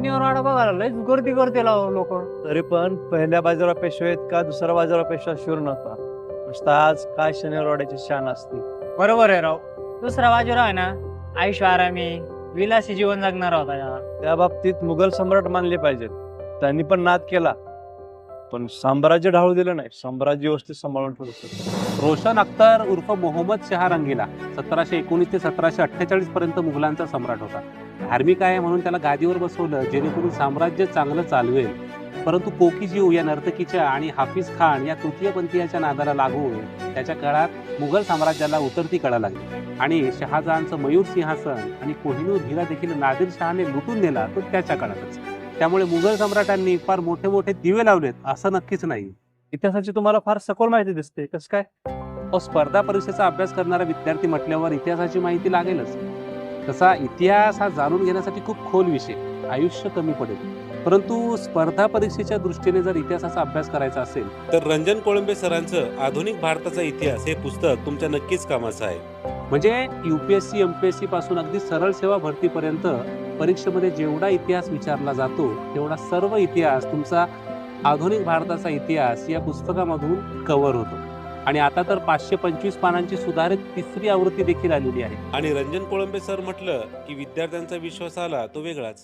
शनिवार वाडा बघायला लयच गर्दी करते लोक. तरी पण पहिल्या बाजारावर पेशवे आहेत का दुसऱ्या बाजारावर पेशवा शुर नव्हता. नुसतं आज काय शनिवारवाड्याची शान असते. बरोबर आहे राव. दुसरा बाजूला आहे ना आयुष्य आरामी विलासी जीवन जगणार होता यार. त्या बाबतीत मुघल सम्राट मानले पाहिजेत. त्यांनी पण नाद केला पण साम्राज्य ढाळू दिलं नाही. साम्राज्य व्यवस्थित सांभाळून ठेवलं. रोशन अख्तर उर्फ मोहम्मद शहा रंगीला 1719 ते 1748 पर्यंत मुघलांचा सम्राट होता. धार्मिक आहे म्हणून त्याला गादीवर बसवलं जेणेकरून साम्राज्य चांगलं चालवेल. परंतु कोकीजीव या नर्तकीच्या आणि हाफिज खान या तृतीयपंथीयाच्या नादाला लागून त्याच्या काळात मुघल साम्राज्याला उतरती कळा लागली आणि शहाजहानचं मयूर सिंहासन आणि कोहिनूर हिरा देखील नादिर शहाने लुटून नेला तो त्याच्या काळातच. त्यामुळे मुघल सम्राटांनी फार मोठे मोठे दिवे लावलेत असं नक्कीच नाही. इतिहासाची तुम्हाला फार सखोल माहिती दिसते. कसं काय? स्पर्धा परीक्षेचा अभ्यास करणारा विद्यार्थी म्हटल्यावर इतिहासाची माहिती लागेलच. तसा इतिहास हा जाणून घेण्यासाठी खूप खोल विषय, आयुष्य कमी पडेल. परंतु स्पर्धा परीक्षेच्या दृष्टीने जर इतिहासाचा अभ्यास करायचा असेल तर रंजन कोळंबे सरांचं आधुनिक भारताचा इतिहास हे पुस्तक तुमच्या नक्कीच कामाचं आहे. म्हणजे UPSC MPSC पासून अगदी सरळ सेवा भरतीपर्यंत परीक्षेमध्ये जेवढा इतिहास विचारला जातो तेवढा सर्व इतिहास तुमचा आधुनिक भारताचा इतिहास या पुस्तकामधून कव्हर होतो. आणि आता तर 525 पानांची सुधारित 3री आवृत्ती देखील आलेली आहे. आणि रंजन कोळंबे सर म्हटलं की विद्यार्थ्यांचा विश्वास आला तो वेगळाच.